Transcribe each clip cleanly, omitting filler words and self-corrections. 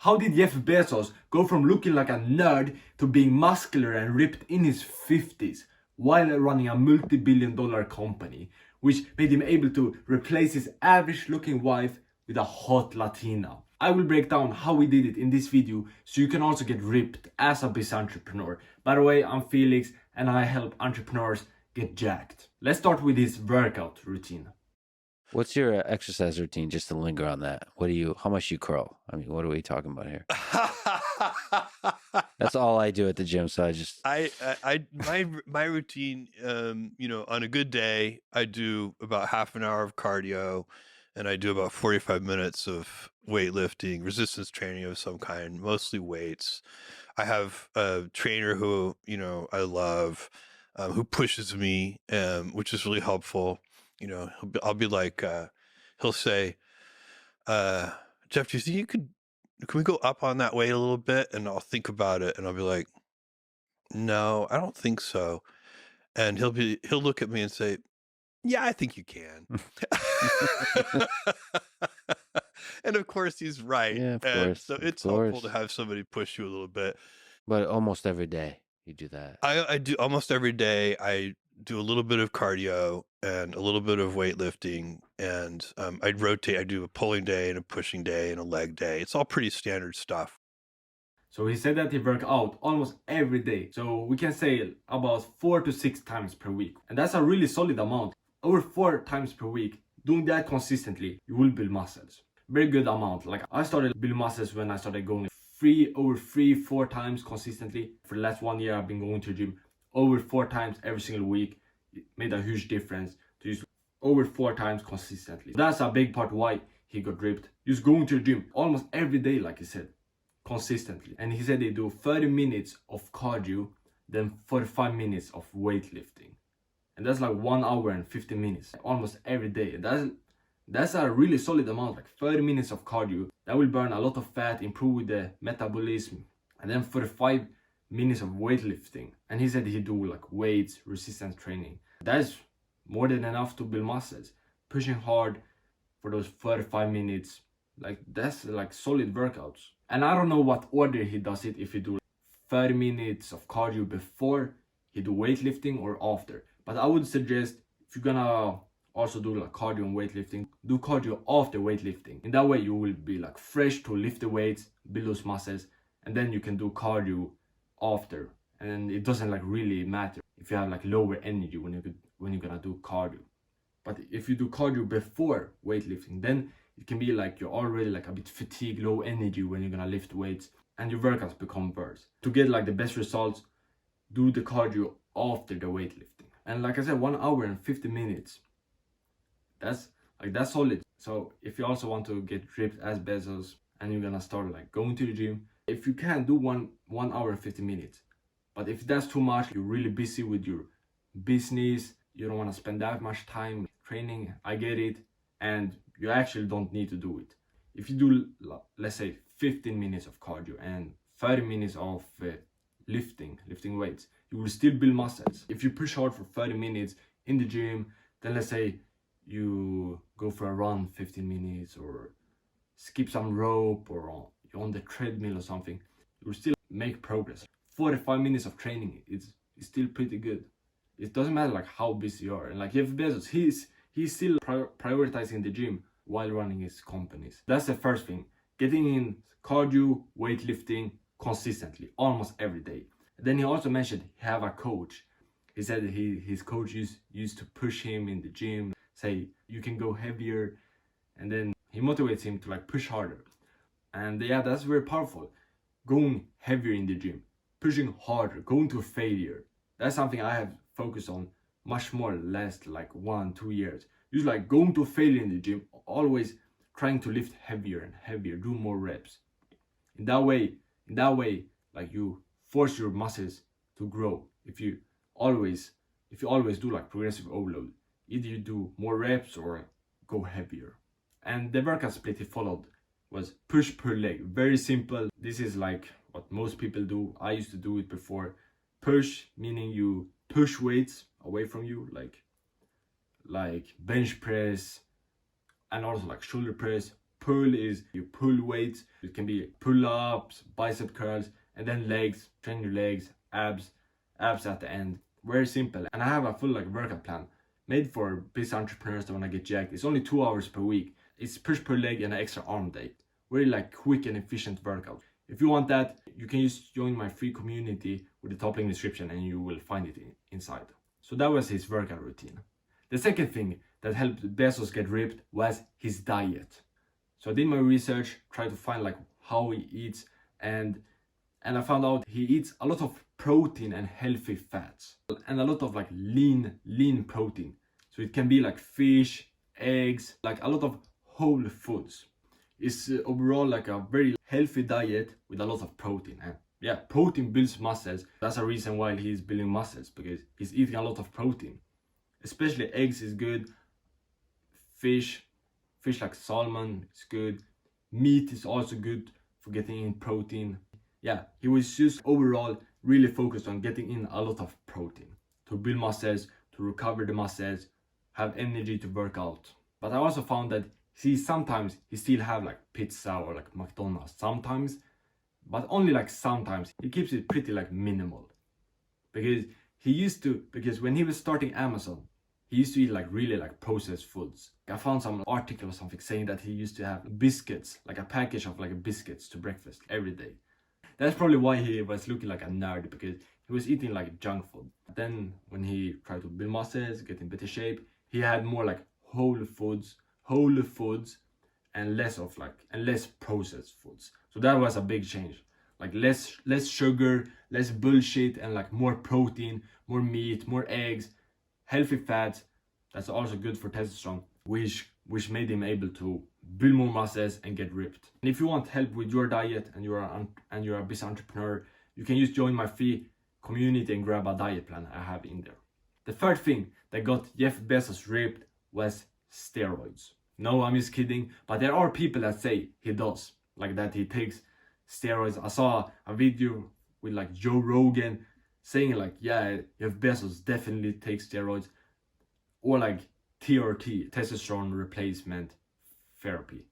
How did Jeff Bezos go from looking like a nerd to being muscular and ripped in his 50s while running a multi-billion-dollar company, which made him able to replace his average-looking wife with a hot Latina? I will break down how he did it in this video so you can also get ripped as a busy entrepreneur. By the way, I'm Felix and I help entrepreneurs get jacked. Let's start with his workout routine. What's your exercise routine, just to linger on that? How much you curl? I mean, what are we talking about here? That's all I do at the gym, so my routine, on a good day, I do about half an hour of cardio and I do about 45 minutes of weightlifting, resistance training of some kind, mostly weights. I have a trainer who, I love, who pushes me, which is really helpful. I'll be like, he'll say, Jeff, do you think can we go up on that weight a little bit? And I'll think about it and I'll be like, no, I don't think so. And he'll look at me and say, yeah, I think you can. And of course he's right. Yeah, of course. So it's helpful to have somebody push you a little bit. But almost every day you do that. I do almost every day. I do a little bit of cardio and a little bit of weightlifting, and I'd rotate. I do a pulling day and a pushing day and a leg day. It's all pretty standard stuff. So he said that he worked out almost every day. So we can say about 4 to 6 times per week. And that's a really solid amount. Over 4 times per week, doing that consistently, you will build muscles. Very good amount. Like I started building muscles when I started going 4 times consistently. For the last 1 year, I've been going to the gym over 4 times every single week. It made a huge difference to use over 4 times consistently. That's a big part why he got ripped. Just going to the gym almost every day, like he said, consistently. And he said they do 30 minutes of cardio, then 45 minutes of weightlifting. And that's like 1 hour and 50 minutes almost every day. That's a really solid amount, like 30 minutes of cardio. That will burn a lot of fat, improve with the metabolism. And then 45 minutes of weightlifting. And he said he do like weights, resistance training. That's more than enough to build muscles. Pushing hard for those 45 minutes, like that's like solid workouts. And I don't know what order he does it, if he do 30 minutes of cardio before he do weightlifting or after. But I would suggest, if you're gonna also do like cardio and weightlifting, do cardio after weightlifting. In that way you will be like fresh to lift the weights, build those muscles, and then you can do cardio after. And it doesn't like really matter if you have like lower energy when you're gonna do cardio. But if you do cardio before weightlifting, then it can be like you're already like a bit fatigued, low energy when you're gonna lift weights, and your workouts become worse. To get like the best results, do the cardio after the weightlifting. And like I said, 1 hour and 50 minutes. That's solid. So if you also want to get ripped as Bezos and you're gonna start like going to the gym, if you can do 1 hour and 50 minutes. But if that's too much, you're really busy with your business, you don't want to spend that much time training, I get it, and you actually don't need to do it. If you do, let's say, 15 minutes of cardio and 30 minutes of lifting weights, you will still build muscles. If you push hard for 30 minutes in the gym, then let's say you go for a run 15 minutes or skip some rope or you're on the treadmill or something, you will still make progress. 45 minutes of training is still pretty good. It doesn't matter like how busy you are. And like Jeff Bezos, he's still prioritizing the gym while running his companies. That's the first thing. Getting in cardio, weightlifting consistently, almost every day. Then he also mentioned he have a coach. He said that his coach used to push him in the gym, say you can go heavier, and then he motivates him to like push harder. And yeah, that's very powerful. Going heavier in the gym, pushing harder, going to failure. That's something I have focused on much more last like 1-2 years. Just like going to failure in the gym, always trying to lift heavier and heavier, do more reps. In that way, like you force your muscles to grow. If you always do like progressive overload, either you do more reps or go heavier. And the workout split he followed was push per leg. Very simple. This is like what most people do. I used to do it before. Push meaning you push weights away from you, like bench press and also like shoulder press. pull is you pull weights. It can be pull-ups, bicep curls, and then legs, train your legs, abs at the end. Very simple. And I have a full like workout plan made for busy entrepreneurs that want to get jacked. It's only 2 hours per week. It's push per leg and an extra arm day. Very like quick and efficient workout. If you want that, you can just join my free community with the top link description and you will find it inside. So that was his workout routine. The second thing that helped Bezos get ripped was his diet. So I did my research, tried to find like how he eats, and I found out he eats a lot of protein and healthy fats and a lot of like lean protein. So it can be like fish, eggs, like a lot of whole foods. It's overall like a very healthy diet with a lot of protein. And yeah, protein builds muscles. That's a reason why he's building muscles, because he's eating a lot of protein. Especially eggs is good. Fish like salmon is good. Meat is also good for getting in protein. Yeah, he was just overall really focused on getting in a lot of protein to build muscles, to recover the muscles, have energy to work out. But I also found that sometimes he still have like pizza or like McDonald's sometimes, but only like sometimes. He keeps it pretty like minimal, because when he was starting Amazon, he used to eat like really like processed foods. I found some article or something saying that he used to have biscuits, like a package of like biscuits to breakfast every day. That's probably why he was looking like a nerd, because he was eating like junk food. Then when he tried to build muscles, get in better shape, he had more like whole foods and less processed foods. So that was a big change. Like less sugar, less bullshit, and like more protein, more meat, more eggs, healthy fats. That's also good for testosterone, which made him able to build more muscles and get ripped. And if you want help with your diet and you're a busy entrepreneur, you can just join my free community and grab a diet plan I have in there. The third thing that got Jeff Bezos ripped was steroids. No, I'm just kidding, but there are people that say he does, like that he takes steroids. I saw a video with like Joe Rogan saying like, yeah, Jeff Bezos definitely takes steroids, or like TRT, testosterone replacement therapy.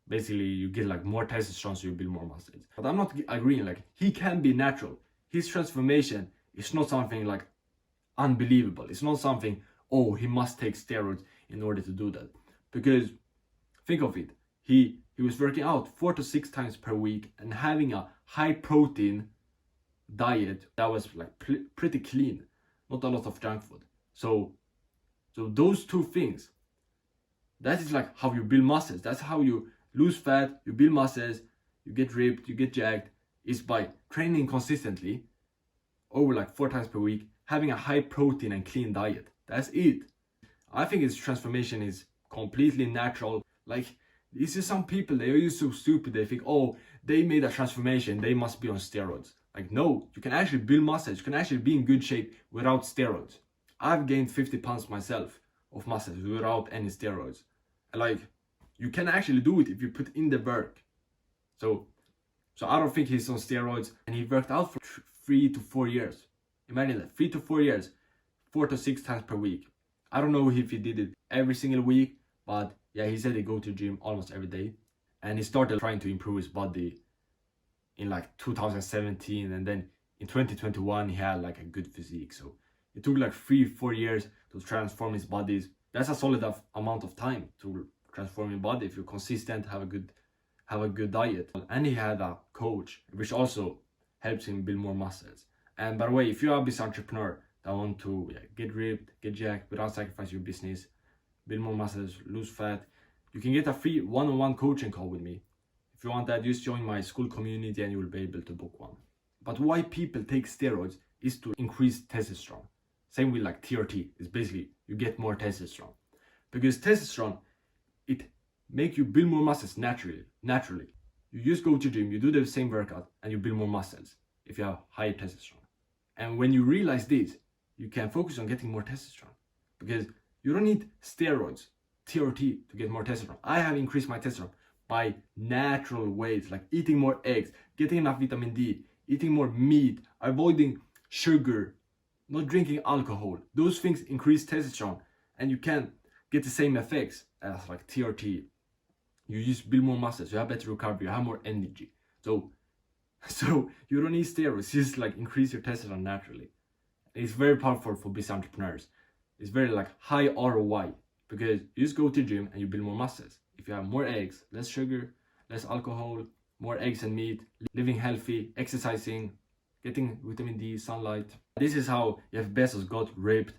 Basically, you get like more testosterone so you build more muscles. But I'm not agreeing, like he can be natural. His transformation is not something like unbelievable. It's not something, oh, he must take steroids in order to do that. Because think of it, he was working out 4 to 6 times per week and having a high protein diet that was like pretty clean, not a lot of junk food. So those two things, that is like how you build muscles. That's how you lose fat, you build muscles, you get ripped, you get jacked, is by training consistently over like 4 times per week, having a high protein and clean diet. That's it. I think his transformation is completely natural. Like, this is some people, they are just so stupid, they think, oh, they made a transformation, they must be on steroids. Like, no, you can actually build muscles, you can actually be in good shape without steroids. I've gained 50 pounds myself of muscles without any steroids. And like, you can actually do it if you put in the work. So I don't think he's on steroids, and he worked out for 3 to 4 years. Imagine that, 3 to 4 years, 4 to 6 times per week. I don't know if he did it every single week, but yeah, he said he go to the gym almost every day. And he started trying to improve his body in like 2017, and then in 2021 he had like a good physique. So it took like 3-4 years to transform his body. That's a solid amount of time to transform your body if you're consistent, have a good diet. And he had a coach, which also helps him build more muscles. And by the way, if you're a business entrepreneur that want to get ripped, get jacked without sacrificing your business, build more muscles, lose fat, you can get a free one-on-one coaching call with me. If you want that, just join my school community and you will be able to book one. But why people take steroids is to increase testosterone. Same with like TRT, is basically you get more testosterone. Because testosterone, it make you build more muscles naturally. You just go to the gym, you do the same workout, and you build more muscles if you have higher testosterone. And when you realize this, you can focus on getting more testosterone. Because you don't need steroids, TRT, to get more testosterone. I have increased my testosterone by natural ways, like eating more eggs, getting enough vitamin D, eating more meat, avoiding sugar, not drinking alcohol. Those things increase testosterone, and you can get the same effects as like TRT you just build more muscles, you have better recovery, you have more energy. So you don't need steroids, just like increase your testosterone naturally. It's very powerful for busy entrepreneurs. It's very like high ROI because you just go to the gym and you build more muscles. If you have more eggs, less sugar, less alcohol, more eggs and meat, living healthy, exercising, getting vitamin D, sunlight. This is how Jeff Bezos got ripped.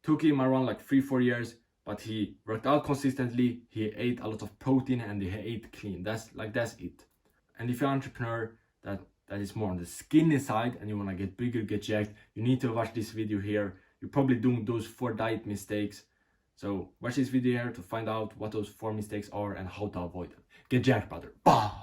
Took him around like 3-4 years, but he worked out consistently, he ate a lot of protein and he ate clean. That's it. And if you're an entrepreneur that is more on the skinny side and you want to get bigger, get jacked, you need to watch this video here. You're probably doing those 4 diet mistakes. So watch this video here to find out what those 4 mistakes are and how to avoid them. Get jacked, brother. Bah!